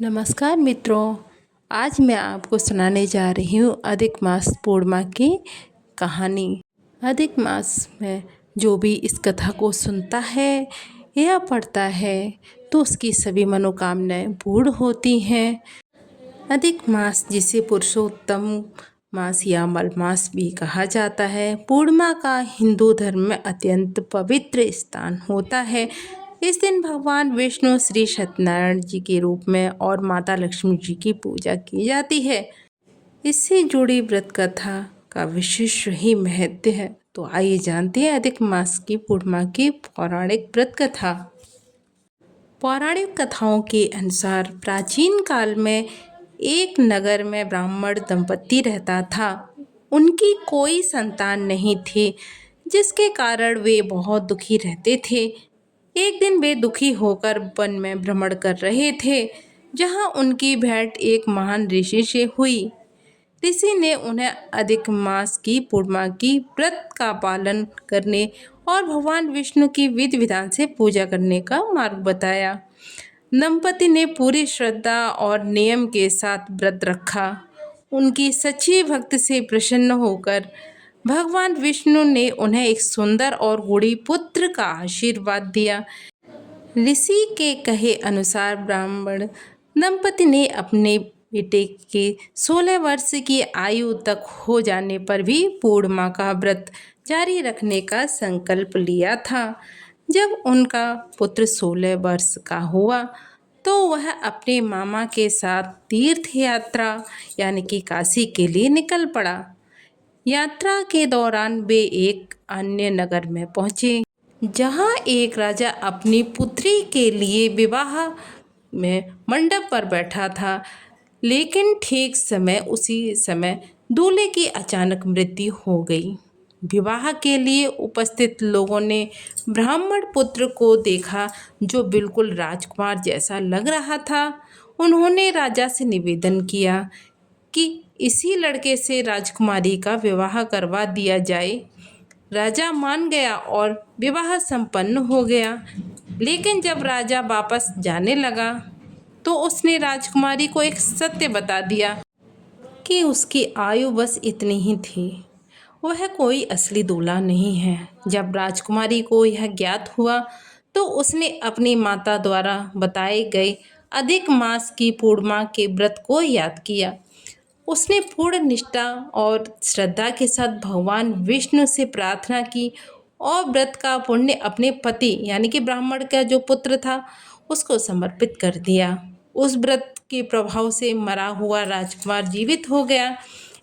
नमस्कार मित्रों। आज मैं आपको सुनाने जा रही हूँ अधिक मास पूर्णिमा की कहानी। अधिक मास में जो भी इस कथा को सुनता है या पढ़ता है तो उसकी सभी मनोकामनाएं पूर्ण होती हैं। अधिक मास जिसे पुरुषोत्तम मास या मलमास भी कहा जाता है, पूर्णिमा का हिंदू धर्म में अत्यंत पवित्र स्थान होता है। इस दिन भगवान विष्णु श्री सत्यनारायण जी के रूप में और माता लक्ष्मी जी की पूजा की जाती है। इससे जुड़ी व्रत कथा का विशेष ही महत्व है। तो आइए जानते हैं अधिक मास की पूर्णिमा की पौराणिक व्रत कथा। पौराणिक कथाओं के अनुसार प्राचीन काल में एक नगर में ब्राह्मण दंपति रहता था। उनकी कोई संतान नहीं थी, जिसके कारण वे बहुत दुखी रहते थे। एक दिन वे दुखी होकर वन में भ्रमण कर रहे थे, जहां उनकी भेंट एक महान ऋषि से हुई। ऋषि ने उन्हें अधिक मास की पूर्णिमा की व्रत का पालन करने और भगवान विष्णु की विधि विधान से पूजा करने का मार्ग बताया। दंपति ने पूरी श्रद्धा और नियम के साथ व्रत रखा। उनकी सच्ची भक्ति से प्रसन्न होकर भगवान विष्णु ने उन्हें एक सुंदर और गुणी पुत्र का आशीर्वाद दिया। ऋषि के कहे अनुसार ब्राह्मण दंपति ने अपने बेटे के 16 वर्ष की आयु तक हो जाने पर भी पूर्णिमा का व्रत जारी रखने का संकल्प लिया था। जब उनका पुत्र 16 वर्ष का हुआ तो वह अपने मामा के साथ तीर्थ यात्रा यानी कि काशी के लिए निकल पड़ा। यात्रा के दौरान वे एक अन्य नगर में पहुंचे, जहां एक राजा अपनी पुत्री के लिए विवाह में मंडप पर बैठा था। लेकिन ठीक उसी समय दूल्हे की अचानक मृत्यु हो गई। विवाह के लिए उपस्थित लोगों ने ब्राह्मण पुत्र को देखा, जो बिल्कुल राजकुमार जैसा लग रहा था। उन्होंने राजा से निवेदन किया कि इसी लड़के से राजकुमारी का विवाह करवा दिया जाए। राजा मान गया और विवाह संपन्न हो गया। लेकिन जब राजा वापस जाने लगा तो उसने राजकुमारी को एक सत्य बता दिया कि उसकी आयु बस इतनी ही थी, वह कोई असली दूल्हा नहीं है। जब राजकुमारी को यह ज्ञात हुआ तो उसने अपनी माता द्वारा बताए गए अधिक मास की पूर्णिमा के व्रत को याद किया। उसने पूर्ण निष्ठा और श्रद्धा के साथ भगवान विष्णु से प्रार्थना की और व्रत का पुण्य अपने पति यानी कि ब्राह्मण का जो पुत्र था उसको समर्पित कर दिया। उस व्रत के प्रभाव से मरा हुआ राजकुमार जीवित हो गया।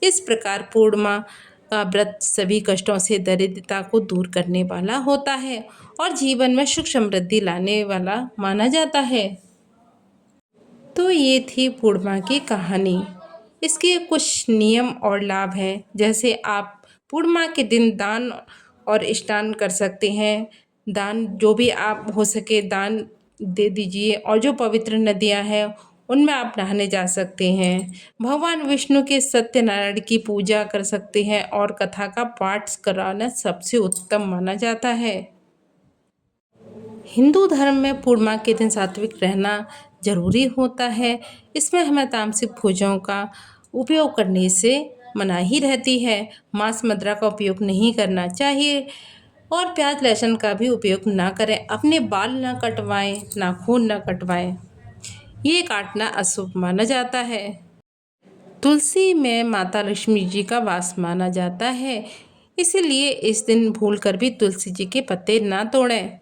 इस प्रकार पूर्णिमा का व्रत सभी कष्टों से दरिद्रता को दूर करने वाला होता है और जीवन में सुख समृद्धि लाने वाला माना जाता है। तो ये थी पूर्णिमा की कहानी। इसके कुछ नियम और लाभ हैं, जैसे आप पूर्णिमा के दिन दान और स्नान कर सकते हैं। दान जो भी आप हो सके दान दे दीजिए, और जो पवित्र नदियां हैं उनमें आप नहाने जा सकते हैं। भगवान विष्णु के सत्यनारायण की पूजा कर सकते हैं और कथा का पाठ कराना सबसे उत्तम माना जाता है। हिंदू धर्म में पूर्णिमा के दिन सात्विक रहना जरूरी होता है। इसमें हमें तामसिक भोजनों का उपयोग करने से मनाही रहती है। मांस मदिरा का उपयोग नहीं करना चाहिए और प्याज लहसुन का भी उपयोग ना करें। अपने बाल ना कटवाएं, नाखून ना कटवाएं, ये काटना अशुभ माना जाता है। तुलसी में माता लक्ष्मी जी का वास माना जाता है, इसलिए इस दिन भूलकर भी तुलसी जी के पत्ते ना तोड़ें।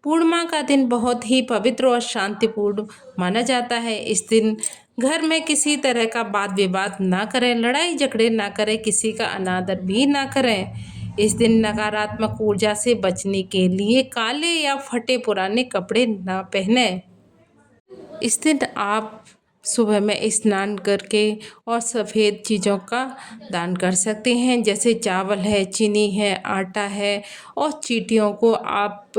पूर्णिमा का दिन बहुत ही पवित्र और शांतिपूर्ण माना जाता है। इस दिन घर में किसी तरह का वाद विवाद ना करें, लड़ाई झगड़े ना करें, किसी का अनादर भी ना करें। इस दिन नकारात्मक ऊर्जा से बचने के लिए काले या फटे पुराने कपड़े ना पहनें। इस दिन आप सुबह में स्नान करके और सफ़ेद चीज़ों का दान कर सकते हैं, जैसे चावल है, चीनी है, आटा है, और चींटियों को आप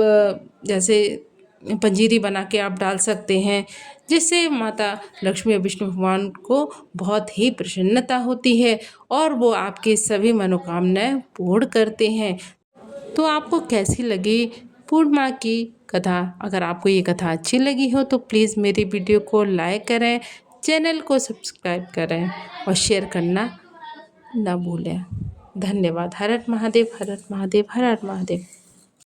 जैसे पंजीरी बना के आप डाल सकते हैं, जिससे माता लक्ष्मी और विष्णु भगवान को बहुत ही प्रसन्नता होती है और वो आपकी सभी मनोकामनाएं पूर्ण करते हैं। तो आपको कैसी लगी पूर्णिमा की कथा। अगर आपको ये कथा अच्छी लगी हो तो प्लीज़ मेरी वीडियो को लाइक करें, चैनल को सब्सक्राइब करें और शेयर करना ना भूलें। धन्यवाद। हर हर महादेव, हर हर महादेव, हर हर महादेव।